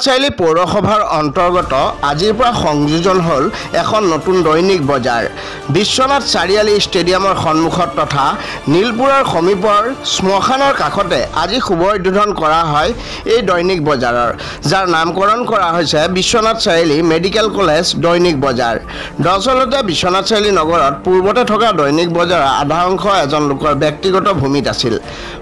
চাৰিআলি পৌৰসভাৰ অন্তৰ্গত আজিৰ পৰা সংযোজন হ'ল এখন নতুন দৈনিক বজাৰ। বিশ্বনাথ চাৰিআলি ষ্টেডিয়ামৰ সন্মুখত তথা নীলপুৰৰ সমীপৰ শ্মশানৰ কাষতে আজি শুভ উদ্বোধন কৰা হয় এই দৈনিক বজাৰৰ, যাৰ নামকৰণ কৰা হৈছে বিশ্বনাথ চাৰিআলি মেডিকেল কলেজ দৈনিক বজাৰ। দৰাচলতে বিশ্বনাথ চাৰিআলি নগৰত পূৰ্বতে থকা দৈনিক বজাৰৰ আধা অংশ এজন লোকৰ ব্যক্তিগত ভূমিত আছিল।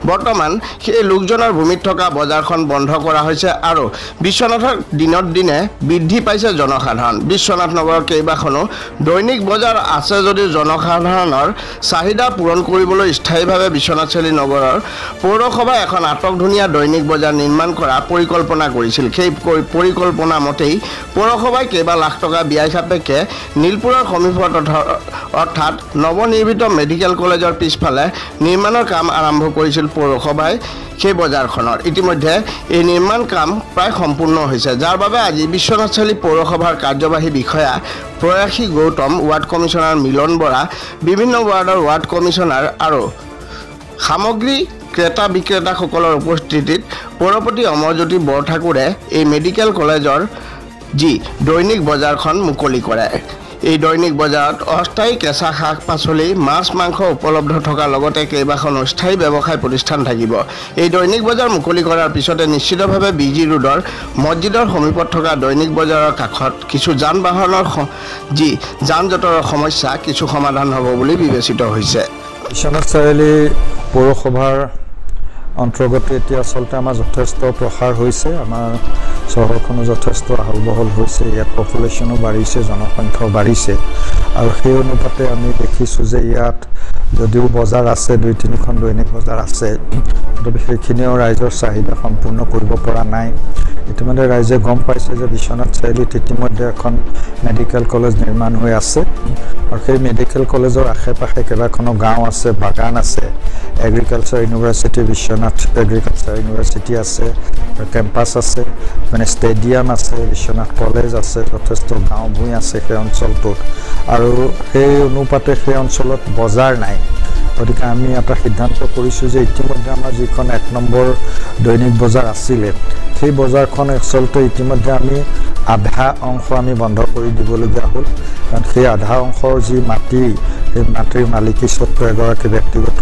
বৰ্তমান সেই লোকজনৰ ভূমিত থকা বজাৰখন বন্ধ কৰা হৈছে আৰু বিশ্বনাথৰ দিনত দিনে বৃদ্ধি পাইছে জনসাধাৰণ। বিশ্বনাথ নগৰৰ কেইবাখনো দৈনিক বজাৰ আছে যদিও জনসাধাৰণৰ চাহিদা পূৰণ কৰিবলৈ স্থায়ীভাৱে বিশ্বনাথ চাৰিআলি নগৰৰ পৌৰসভাই এখন আটকধুনীয়া দৈনিক বজাৰ নিৰ্মাণ কৰাৰ পৰিকল্পনা কৰিছিল। সেই পৰিকল্পনা মতেই পৌৰসভাই কেইবা লাখ টকা ব্যয় সাপেক্ষে নীলপুৰৰ সমীপত অৰ্থাৎ নৱনিৰ্মিত মেডিকেল কলেজৰ পিছফালে নিৰ্মাণৰ কাম আৰম্ভ কৰিছিল পৌৰসভাই। সেই বজাৰখনৰ ইতিমধ্যে এই নিৰ্মাণ কাম প্ৰায় সম্পূৰ্ণ হৈছে, যাৰ বাবে আজি বিশ্বনাথ চাৰিআলি পৌৰসভাৰ কাৰ্যবাহী বিষয়া প্ৰয়াসী গৌতম, ৱাৰ্ড কমিশ্যনাৰ মিলন বৰা, বিভিন্ন ৱাৰ্ডৰ ৱাৰ্ড কমিশ্যনাৰ আৰু সামগ্ৰী ক্ৰেতা বিক্ৰেতাসকলৰ উপস্থিতিত পৌৰপতি অমৰজ্যোতি বৰঠাকুৰে এই মেডিকেল কলেজৰ যি দৈনিক বজাৰখন মুকলি কৰে। এই দৈনিক বজাৰত অস্থায়ী কেঁচা শাক পাচলি, মাছ মাংস উপলব্ধ থকাৰ লগতে কেইবাখনো স্থায়ী ব্যৱসায় প্ৰতিষ্ঠান থাকিব। এই দৈনিক বজাৰ মুকলি কৰাৰ পিছতে নিশ্চিতভাৱে বিজি ৰোডৰ মছজিদৰ সমীপত থকা দৈনিক বজাৰৰ কাষত কিছু যান বাহনৰ যি যান জঁটৰ সমস্যা কিছু সমাধান হ'ব বুলি বিবেচিত হৈছে। বিশ্বনাথ চাৰিআলি পৌৰসভাৰ অন্তৰ্গত এতিয়া আচলতে আমাৰ যথেষ্ট প্ৰসাৰ হৈছে, আমাৰ চহৰখনো যথেষ্ট আহল বহল হৈছে, ইয়াত পপুলেশ্যনো বাঢ়িছে, জনসংখ্যাও বাঢ়িছে আৰু সেই অনুপাতে আমি দেখিছোঁ যে ইয়াত যদিও বজাৰ আছে, 2-3খন দৈনিক বজাৰ আছে, তথাপি সেইখিনিও ৰাইজৰ চাহিদা সম্পূৰ্ণ কৰিব পৰা নাই। ইতিমধ্যে ৰাইজে গম পাইছে যে বিশ্বনাথ চাৰিআলিত ইতিমধ্যে এখন মেডিকেল কলেজ নিৰ্মাণ হৈ আছে আৰু সেই মেডিকেল কলেজৰ আশে পাশে কেইবাখনো গাঁও আছে, বাগান আছে, agriculture university, Biswanath agriculture university আছে, কেম্পাছ আছে, মানে ষ্টেডিয়াম আছে, বিশ্বনাথ কলেজ আছে, যথেষ্ট গাঁও ভূঁই আছে সেই অঞ্চলটোত আৰু সেই অনুপাতে সেই অঞ্চলত বজাৰ নাই। গতিকে আমি এটা সিদ্ধান্ত কৰিছোঁ যে ইতিমধ্যে আমাৰ যিখন 1 নম্বৰ দৈনিক বজাৰ আছিলে সেই বজাৰখন আচলতে ইতিমধ্যে আমি আধা অংশ আমি বন্ধ কৰি দিবলগীয়া হ'ল, কাৰণ সেই আধা অংশৰ যি মাটি, সেই মাটিৰ মালিকী স্বত্ব এগৰাকী ব্যক্তিগত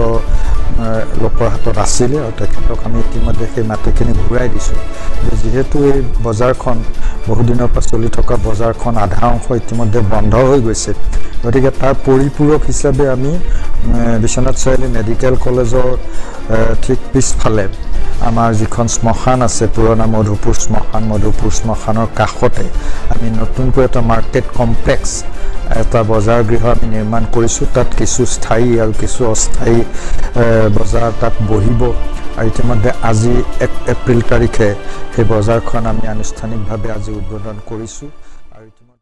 লোকৰ হাতত আছিলে আৰু তেখেতক আমি ইতিমধ্যে সেই মাটিখিনি ঘূৰাই দিছোঁ। যিহেতু এই বজাৰখন বহুদিনৰ পৰা চলি থকা বজাৰখন আধা অংশ ইতিমধ্যে বন্ধ হৈ গৈছে, গতিকে তাৰ পৰিপূৰক হিচাপে আমি বিশ্বনাথ চাৰিআলি মেডিকেল কলেজৰ ঠিক পিছফালে আমাৰ যিখন শ্মশান আছে, পুৰণা মধুপুৰ শ্মশানৰ কাষতে আমি নতুনকৈ এটা মাৰ্কেট কমপ্লেক্স, এটা বজাৰ গৃহ আমি নিৰ্মাণ কৰিছোঁ। তাত কিছু স্থায়ী আৰু কিছু অস্থায়ী বজাৰ তাত বহিব আৰু ইতিমধ্যে আজি 1 এপ্ৰিল তাৰিখে সেই বজাৰখন আমি আনুষ্ঠানিকভাৱে আজি উদ্বোধন কৰিছোঁ।